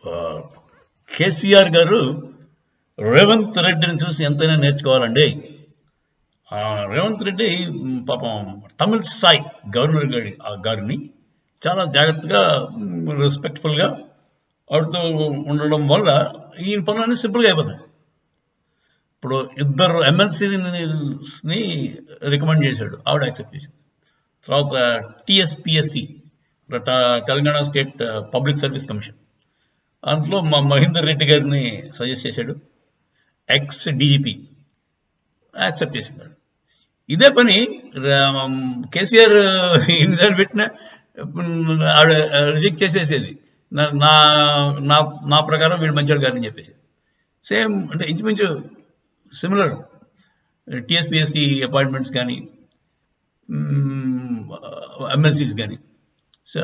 ఆ, కేసీఆర్ గారు రేవంత్ రెడ్డిని చూసి ఎంతైనా నేర్చుకోవాలండి. ఆ, రేవంత్ రెడ్డి పాపం తమిళ సాయి గవర్నర్ గారిని చాలా జాగ్రత్తగా రెస్పెక్ట్ఫుల్గా ఆడుతూ ఉండడం వల్ల ఈయన పనులన్నీ సింపుల్గా అయిపోతాయి. ఇప్పుడు ఇద్దరు ఎమ్మెల్సీని రికమెండ్ చేశాడు, ఆవిడ యాక్సెప్ట్ చేసింది. తర్వాత TSPSC, Telangana state public service commission, దాంట్లో మా మహేందర్ రెడ్డి గారిని సజెస్ట్ చేశాడు. ఎక్స్ డీజీపీ యాక్సెప్ట్ చేసింది. ఇదే పని కేసీఆర్ ఎన్నిసార్లు పెట్టినా ఆవిడ రిజెక్ట్ చేసేసేది. నా నా నా ప్రకారం వీడు మంచివాడు గారని చెప్పేసి. సేమ్ అంటే ఇంచుమించు సిమిలర్ టిఎస్పిఎస్సి అపాయింట్మెంట్స్ కానీ ఎమ్మెల్సీస్ కానీ. సో